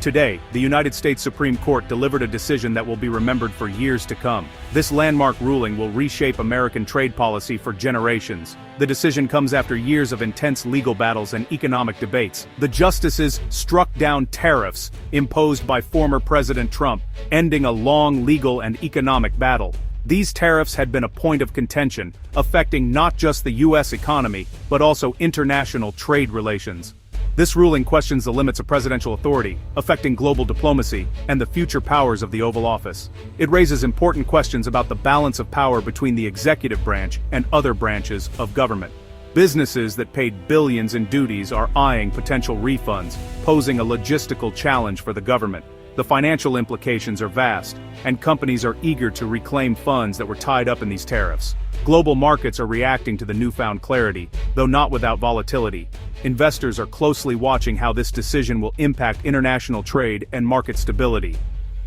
Today, the United States Supreme Court delivered a decision that will be remembered for years to come. This landmark ruling will reshape American trade policy for generations. The decision comes after years of intense legal battles and economic debates. The justices struck down tariffs imposed by former President Trump, ending a long legal and economic battle. These tariffs had been a point of contention, affecting not just the U.S. economy, but also international trade relations. This ruling questions the limits of presidential authority, affecting global diplomacy, and the future powers of the Oval Office. It raises important questions about the balance of power between the executive branch and other branches of government. Businesses that paid billions in duties are eyeing potential refunds, posing a logistical challenge for the government. The financial implications are vast, and companies are eager to reclaim funds that were tied up in these tariffs. Global markets are reacting to the newfound clarity, though not without volatility. Investors are closely watching how this decision will impact international trade and market stability.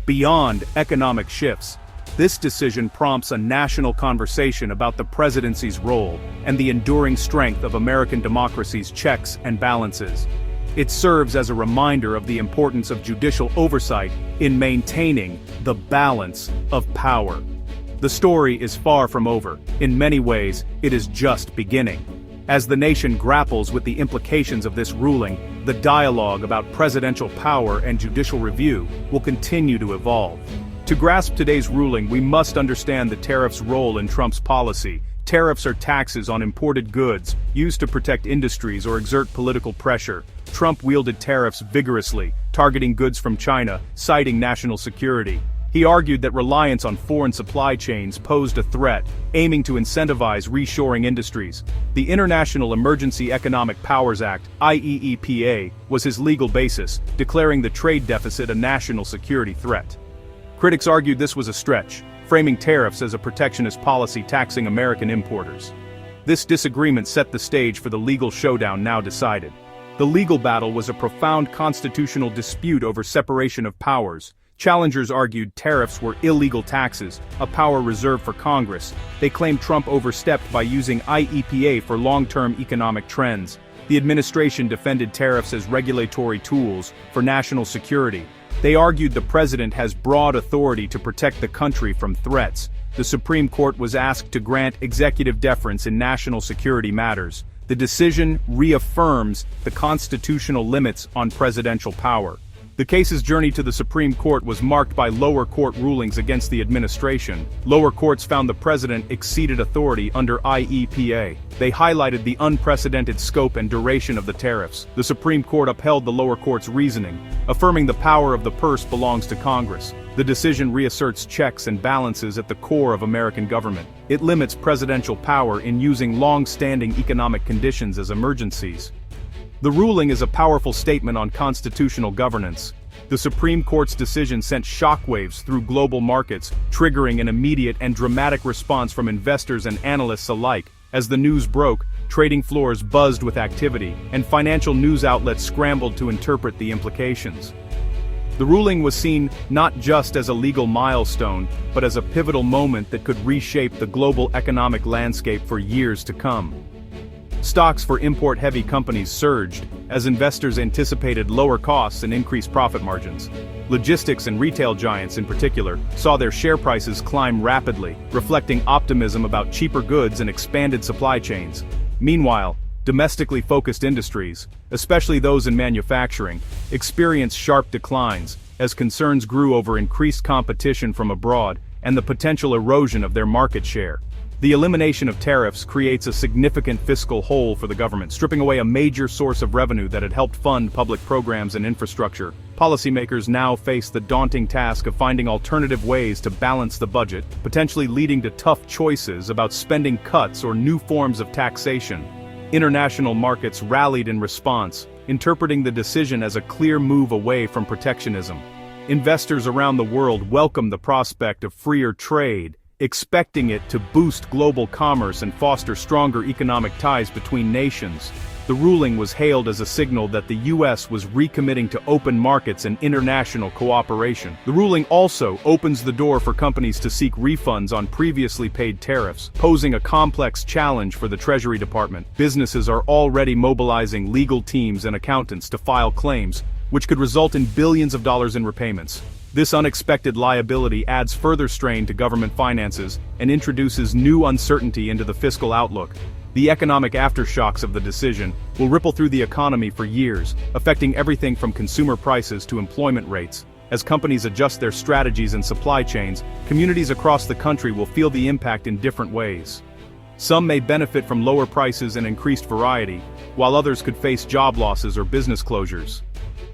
Beyond economic shifts, this decision prompts a national conversation about the presidency's role and the enduring strength of American democracy's checks and balances. It serves as a reminder of the importance of judicial oversight in maintaining the balance of power. The story is far from over. In many ways, it is just beginning. As the nation grapples with the implications of this ruling, the dialogue about presidential power and judicial review will continue to evolve. To grasp today's ruling, we must understand the tariffs' role in Trump's policy. Tariffs are taxes on imported goods, used to protect industries or exert political pressure. Trump wielded tariffs vigorously, targeting goods from China, citing national security. He argued that reliance on foreign supply chains posed a threat, aiming to incentivize reshoring industries. The International Emergency Economic Powers Act, IEEPA, was his legal basis, declaring the trade deficit a national security threat. Critics argued this was a stretch, framing tariffs as a protectionist policy taxing American importers. This disagreement set the stage for the legal showdown now decided. The legal battle was a profound constitutional dispute over separation of powers. Challengers argued tariffs were illegal taxes, a power reserved for Congress. They claimed Trump overstepped by using IEPA for long-term economic trends. The administration defended tariffs as regulatory tools for national security. They argued the president has broad authority to protect the country from threats. The Supreme Court was asked to grant executive deference in national security matters. The decision reaffirms the constitutional limits on presidential power. The case's journey to the Supreme Court was marked by lower court rulings against the administration. Lower courts found the president exceeded authority under IEPA. They highlighted the unprecedented scope and duration of the tariffs. The Supreme Court upheld the lower court's reasoning, affirming the power of the purse belongs to Congress. The decision reasserts checks and balances at the core of American government. It limits presidential power in using long-standing economic conditions as emergencies. The ruling is a powerful statement on constitutional governance. The Supreme Court's decision sent shockwaves through global markets, triggering an immediate and dramatic response from investors and analysts alike. As the news broke, trading floors buzzed with activity, and financial news outlets scrambled to interpret the implications. The ruling was seen not just as a legal milestone, but as a pivotal moment that could reshape the global economic landscape for years to come. Stocks for import-heavy companies surged, as investors anticipated lower costs and increased profit margins. Logistics and retail giants in particular saw their share prices climb rapidly, reflecting optimism about cheaper goods and expanded supply chains. Meanwhile, domestically focused industries, especially those in manufacturing, experienced sharp declines, as concerns grew over increased competition from abroad and the potential erosion of their market share. The elimination of tariffs creates a significant fiscal hole for the government, stripping away a major source of revenue that had helped fund public programs and infrastructure. Policymakers now face the daunting task of finding alternative ways to balance the budget, potentially leading to tough choices about spending cuts or new forms of taxation. International markets rallied in response, interpreting the decision as a clear move away from protectionism. Investors around the world welcomed the prospect of freer trade, expecting it to boost global commerce and foster stronger economic ties between nations. The ruling was hailed as a signal that the U.S. was recommitting to open markets and international cooperation. The ruling also opens the door for companies to seek refunds on previously paid tariffs, posing a complex challenge for the Treasury Department. Businesses are already mobilizing legal teams and accountants to file claims, which could result in billions of dollars in repayments. This unexpected liability adds further strain to government finances and introduces new uncertainty into the fiscal outlook. The economic aftershocks of the decision will ripple through the economy for years, affecting everything from consumer prices to employment rates. As companies adjust their strategies and supply chains, communities across the country will feel the impact in different ways. Some may benefit from lower prices and increased variety, while others could face job losses or business closures.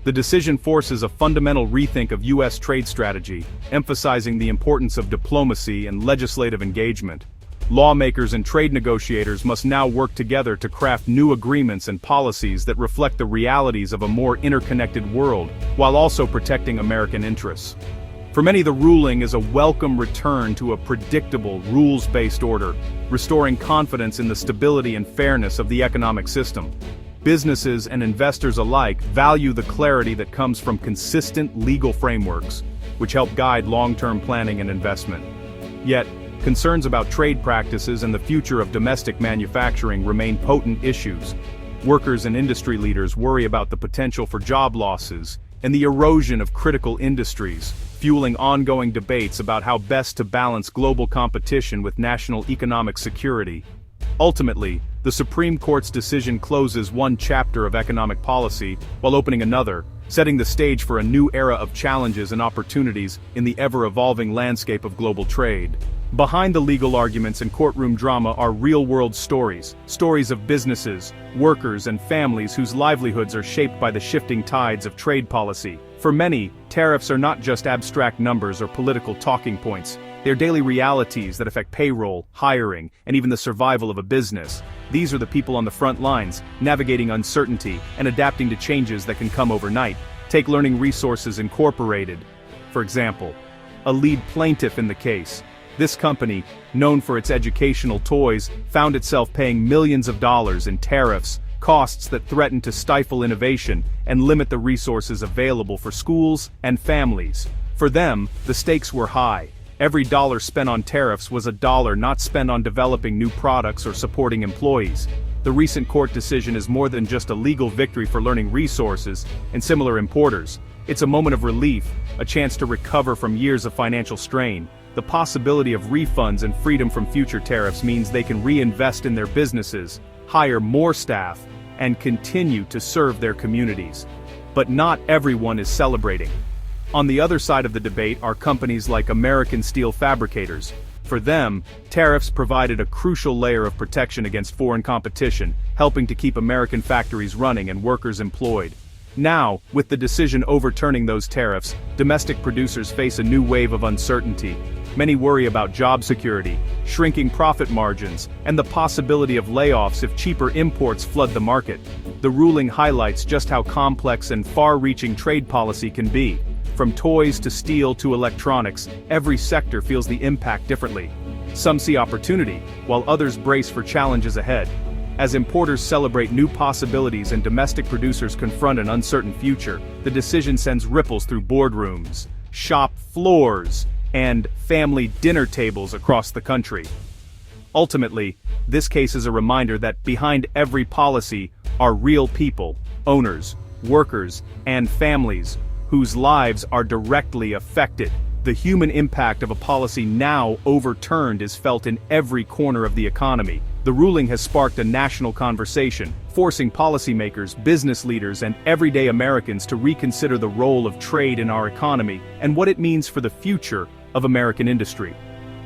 The decision forces a fundamental rethink of U.S. trade strategy, emphasizing the importance of diplomacy and legislative engagement. Lawmakers and trade negotiators must now work together to craft new agreements and policies that reflect the realities of a more interconnected world, while also protecting American interests. For many, the ruling is a welcome return to a predictable, rules-based order, restoring confidence in the stability and fairness of the economic system. Businesses and investors alike value the clarity that comes from consistent legal frameworks, which help guide long-term planning and investment. Yet, concerns about trade practices and the future of domestic manufacturing remain potent issues. Workers and industry leaders worry about the potential for job losses and the erosion of critical industries, fueling ongoing debates about how best to balance global competition with national economic security. Ultimately, the Supreme Court's decision closes one chapter of economic policy while opening another, setting the stage for a new era of challenges and opportunities in the ever-evolving landscape of global trade. Behind the legal arguments and courtroom drama are real-world stories of businesses, workers, and families whose livelihoods are shaped by the shifting tides of trade policy. For many, tariffs are not just abstract numbers or political talking points. They're daily realities that affect payroll, hiring, and even the survival of a business. These are the people on the front lines, navigating uncertainty and adapting to changes that can come overnight. Take Learning Resources Incorporated, for example, a lead plaintiff in the case. This company, known for its educational toys, found itself paying millions of dollars in tariffs, costs that threaten to stifle innovation and limit the resources available for schools and families. For them, the stakes were high. Every dollar spent on tariffs was a dollar not spent on developing new products or supporting employees. The recent court decision is more than just a legal victory for Learning Resources and similar importers. It's a moment of relief, a chance to recover from years of financial strain. The possibility of refunds and freedom from future tariffs means they can reinvest in their businesses, hire more staff, and continue to serve their communities. But not everyone is celebrating. On the other side of the debate are companies like American steel fabricators. For them, tariffs provided a crucial layer of protection against foreign competition, helping to keep American factories running and workers employed. Now, with the decision overturning those tariffs, domestic producers face a new wave of uncertainty. Many worry about job security, shrinking profit margins, and the possibility of layoffs if cheaper imports flood the market. The ruling highlights just how complex and far-reaching trade policy can be. From toys to steel to electronics, every sector feels the impact differently. Some see opportunity, while others brace for challenges ahead. As importers celebrate new possibilities and domestic producers confront an uncertain future, the decision sends ripples through boardrooms, shop floors, and family dinner tables across the country. Ultimately, this case is a reminder that behind every policy are real people, owners, workers, and families whose lives are directly affected. The human impact of a policy now overturned is felt in every corner of the economy. The ruling has sparked a national conversation, forcing policymakers, business leaders, and everyday Americans to reconsider the role of trade in our economy and what it means for the future of American industry.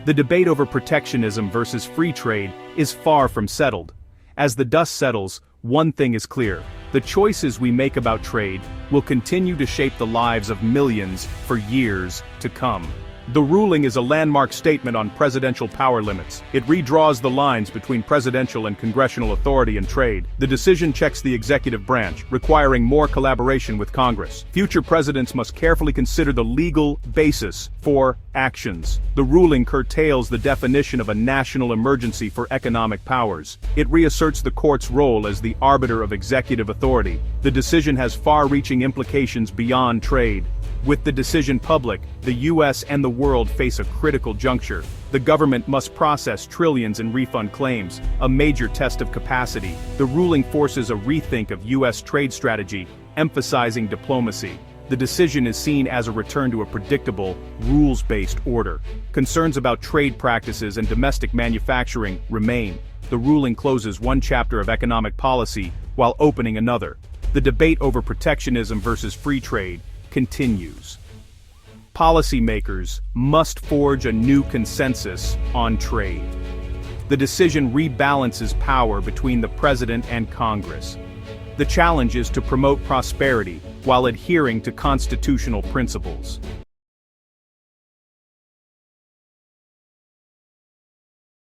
The debate over protectionism versus free trade is far from settled. As the dust settles, one thing is clear: the choices we make about trade will continue to shape the lives of millions for years to come. The ruling is a landmark statement on presidential power limits. It redraws the lines between presidential and congressional authority in trade. The decision checks the executive branch, requiring more collaboration with Congress. Future presidents must carefully consider the legal basis for actions. The ruling curtails the definition of a national emergency for economic powers. It reasserts the court's role as the arbiter of executive authority. The decision has far-reaching implications beyond trade. With the decision public, the U.S. and the world face a critical juncture. The government must process trillions in refund claims, a major test of capacity. The ruling forces a rethink of U.S. trade strategy, emphasizing diplomacy. The decision is seen as a return to a predictable, rules-based order. Concerns about trade practices and domestic manufacturing remain. The ruling closes one chapter of economic policy while opening another. The debate over protectionism versus free trade continues. Policymakers must forge a new consensus on trade. The decision rebalances power between the President and Congress. The challenge is to promote prosperity while adhering to constitutional principles.